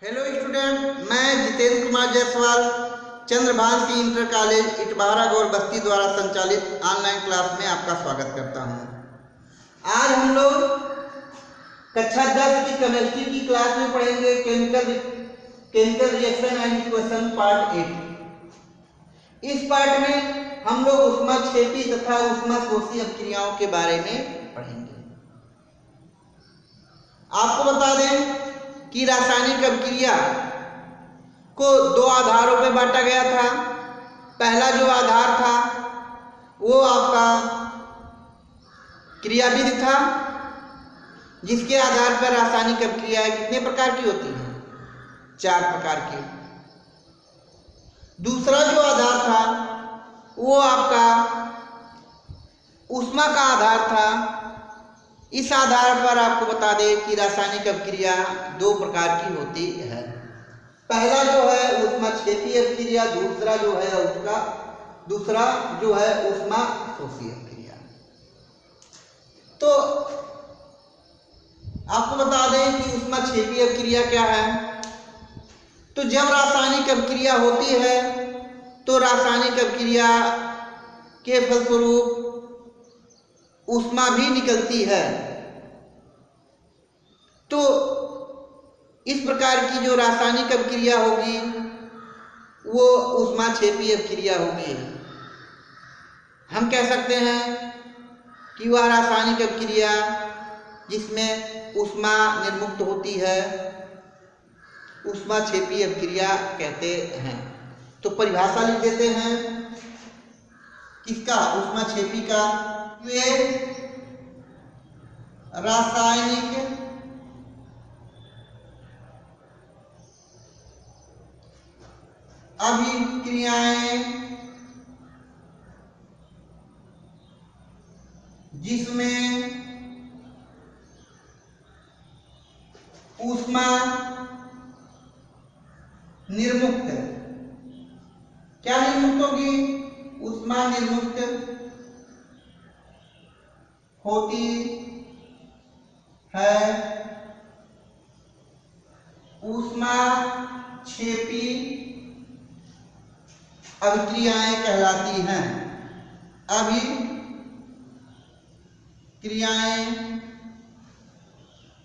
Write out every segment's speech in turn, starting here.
Hello student, मैं Jitendra Kumar Jaiswal Chandrabhan inter college इटवारा गौर बस्ती द्वारा संचालित ऑनलाइन क्लास में आपका स्वागत करता हूं। आज हम लोग कक्षा 10 की केमिस्ट्री की क्लास में पढ़ेंगे chemical reaction and equation part 8। इस पार्ट में हम लोग ऊष्माक्षेपी तथा ऊष्माशोषी अभिक्रियाओं के बारे में पढ़ेंगे। आपको बता दें कि रासायनिक अभिक्रिया को दो आधारों पर बांटा गया था। पहला जो आधार था वो आपका क्रियाविधि था, जिसके आधार पर रासायनिक अभिक्रियाएं कितने प्रकार की होती हैं? 4 प्रकार की। दूसरा जो आधार था वो आपका ऊष्मा का आधार था। इस आधार पर आपको बता दें कि रासायनिक अभिक्रिया 2 प्रकार की होती है। पहला जो है ऊष्माक्षेपी अभिक्रिया, दूसरा जो है ऊष्माशोषी अभिक्रिया। तो आपको बता दें कि ऊष्माक्षेपी अभिक्रिया क्या है। तो जब रासायनिक अभिक्रिया होती है तो रासायनिक अभिक्रिया के फलस्वरूप ऊष्मा भी निकलती है। तो इस प्रकार की जो रासायनिक अभिक्रिया होगी वो ऊष्माक्षेपी अभिक्रिया होगी। हम कह सकते हैं कि वह रासायनिक अभिक्रिया जिसमें ऊष्मा निर्मुक्त होती है ऊष्माक्षेपी अभिक्रिया कहते हैं। तो परिभाषा लिख देते हैं किसका? ऊष्माक्षेपी का। वे रासायनिक अभिक्रियाएं जिसमें ऊष्मा निर्मुक्त, क्या निर्मुक्त होगी? ऊष्मा निर्मुक्त होती है, ऊष्माक्षेपी अभिक्रियाएं कहलाती हैं। अभिक्रियाएं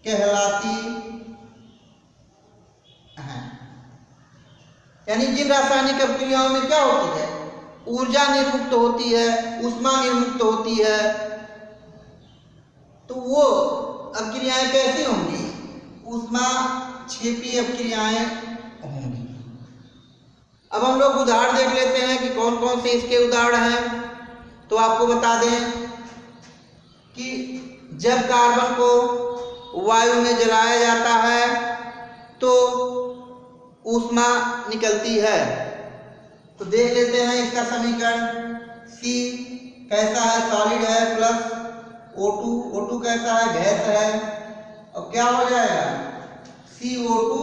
कहलाती हैं। यानी जिन रासायनिक अभिक्रियाओं में क्या होती है? ऊर्जा निर्मुक्त होती है, ऊष्मा निर्मुक्त होती है। तो वो अभिक्रियाएं कैसी होंगी? ऊष्माक्षेपी अभिक्रियाएं होंगी। अब हम लोग उदाहरण देख लेते हैं कि कौन कौन से इसके उदाहरण हैं। तो आपको बता दें कि जब कार्बन को वायु में जलाया जाता है तो ऊष्मा निकलती है। तो देख लेते हैं इसका समीकरण। C कैसा है? सॉलिड है, प्लस O2 कैसा है? गैस है। और क्या हो जाएगा? CO2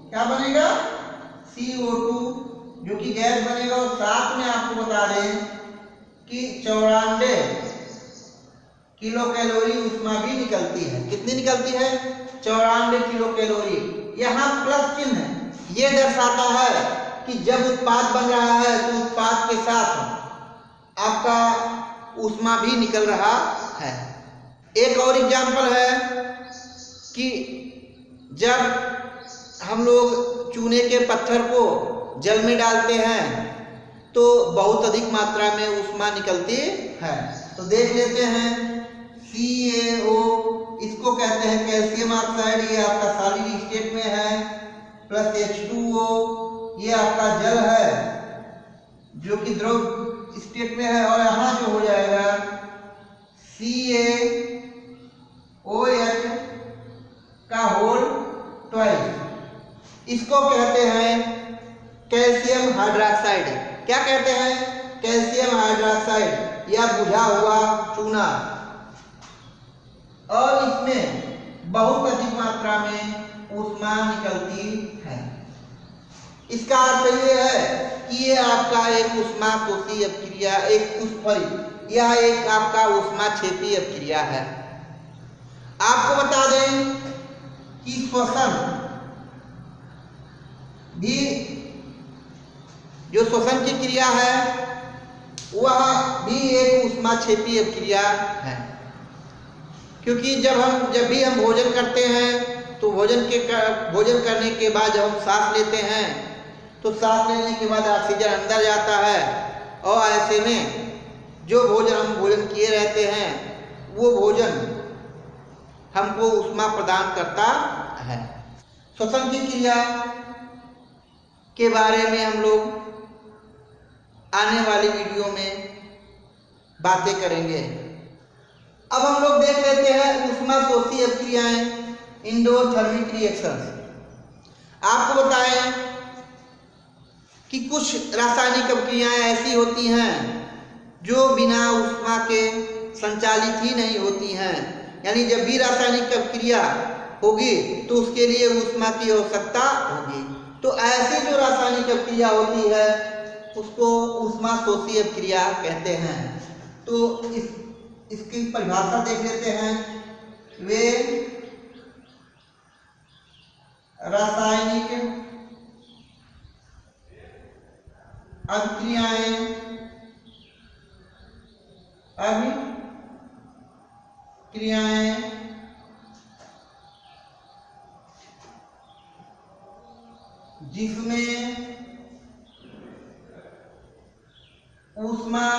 क्या बनेगा? CO2 जो कि गैस बनेगा। और साथ में आपको बता दें कि 94 किलो कैलोरी ऊष्मा भी निकलती है। कितनी निकलती है? 94 किलो कैलोरी। यहाँ प्लस चिन्ह है, ये दर्शाता है कि जब उत्पाद बन रहा है तो उत्पाद के साथ आपका ऊष्मा भी निकल रहा है। एक और एग्जाम्पल है कि जब हम लोग चूने के पत्थर को जल में डालते हैं तो बहुत अधिक मात्रा में ऊष्मा निकलती है। तो देख लेते हैं CaO, इसको कहते हैं कैल्शियम ऑक्साइड, ये आपका सॉलिड स्टेट में है, प्लस H2O, ये आपका जल है जो कि द्रव स्टेट में है। और यहाँ जो हो जाएगा CaOH का होल ट्वाइस, इसको कहते हैं कैल्शियम हाइड्रोक्साइड। क्या कहते हैं? कैल्शियम हाइड्रोक्साइड या बुझा हुआ चूना। और इसमें बहुत अधिक मात्रा में ऊष्मा निकलती है। इसका अर्थ ये है कि ये आपका एक ऊष्माशोषी अभिक्रिया, यह एक आपका ऊष्माक्षेपी अभिक्रिया है। आपको बता दें कि श्वसन जो श्वसन की क्रिया है वह भी एक ऊष्माक्षेपी क्रिया है, क्योंकि जब भी हम भोजन करते हैं तो भोजन करने के बाद जब हम सांस लेते हैं तो सांस लेने के बाद ऑक्सीजन अंदर जाता है और ऐसे में जो हम भोजन किए रहते हैं वो भोजन हमको ऊष्मा प्रदान करता है। श्वसन की क्रिया के बारे में हम लोग आने वाली वीडियो में बातें करेंगे। अब हम लोग देख लेते हैं ऊष्मा शोषी अभिक्रियाएं, एंडोथर्मिक रिएक्शंस। आपको बताएं कि कुछ रासायनिक अभिक्रियाएं ऐसी होती हैं जो बिना ऊष्मा के संचालित ही नहीं होती हैं, यानी जब भी रासायनिक अभिक्रिया होगी तो उसके लिए ऊष्मा की आवश्यकता होगी। तो ऐसी जो रासायनिक अभिक्रिया होती है उसको ऊष्मा शोषी अभिक्रिया कहते हैं। तो इसकी परिभाषा देख लेते हैं। वे रासायनिक अभिक्रियाएं जिसमें ऊष्मा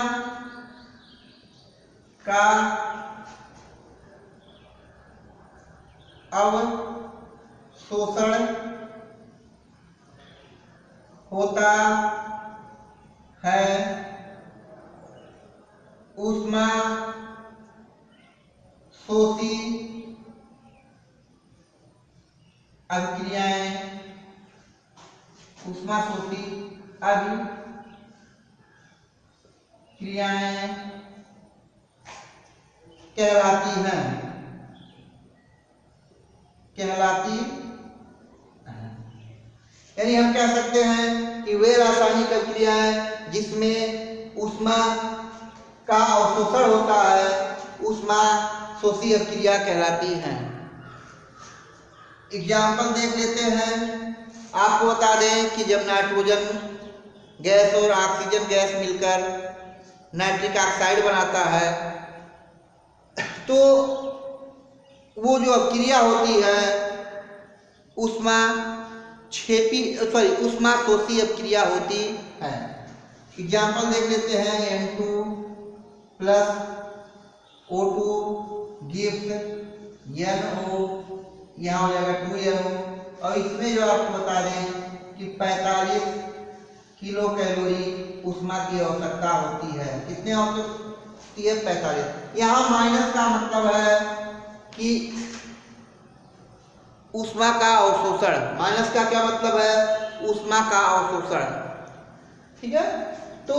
का अवशोषण होता है, ऊष्मा शोषी अभिक्रियाएं कहलाती हैं। यानी हम कह सकते हैं कि वे रासायनिक अभिक्रियाएं जिसमें ऊष्मा का अवशोषण होता है ऊष्मा शोषी अभिक्रिया कहलाती हैं। एग्जाम्पल देख लेते हैं। आपको बता दें कि जब नाइट्रोजन गैस और ऑक्सीजन गैस मिलकर नाइट्रिक ऑक्साइड बनाता है तो वो जो अभिक्रिया होती है ऊष्मा शोषी अभिक्रिया होती है। एग्जाम्पल देख लेते हैं। N2 plus O2 gives NO, यहाँ हो जाएगा 2NO। और इसमें जो आपको बता दें कि 45 किलो कैलोरी ऊष्मा की आवश्यकता होती है। कितने होती है? 45। यहाँ माइनस का मतलब है कि ऊष्मा का अवशोषण। माइनस का क्या मतलब है? ऊष्मा का अवशोषण। ठीक है, तो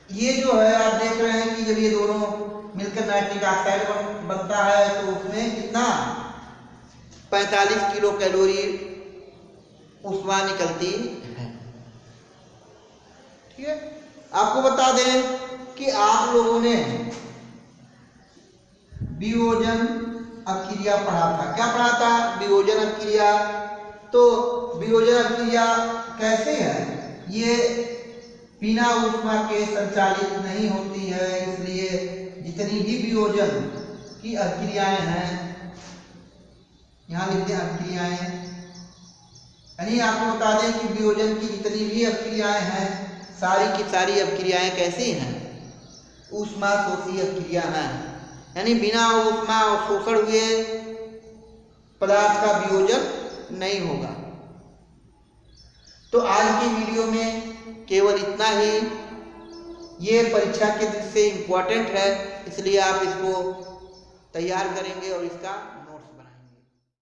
ये जो है आप देख रहे हैं कि जब ये दोनों मिलकर नाइट्रिक ऑक्साइड बनता है तो उसमें कितना 45 किलो कैलोरी ऊष्मा निकलती है। ठीक है, आपको बता दें कि आप लोगों ने वियोजन अभिक्रिया पढ़ा था। क्या पढ़ा था? वियोजन अभिक्रिया। तो वियोजन अभिक्रिया कैसे है? ये बिना ऊष्मा के संचालित नहीं होती है, इसलिए जितनी भी वियोजन की अभिक्रियाएं हैं, यहाँ लिखते हैं अभिक्रियाएं, यानी आपको बता दें कि वियोजन की जितनी भी अभिक्रियाएं हैं सारी की सारी अभिक्रियाएं कैसी हैं? ऊष्मा शोषी अभिक्रिया हैं, यानी बिना ऊष्मा अवशोषण हुए पदार्थ का वियोजन नहीं होगा। तो आज की वीडियो में केवल इतना ही। ये परीक्षा के दृष्टि से इम्पोर्टेंट है, इसलिए आप इसको तैयार करेंगे और इसका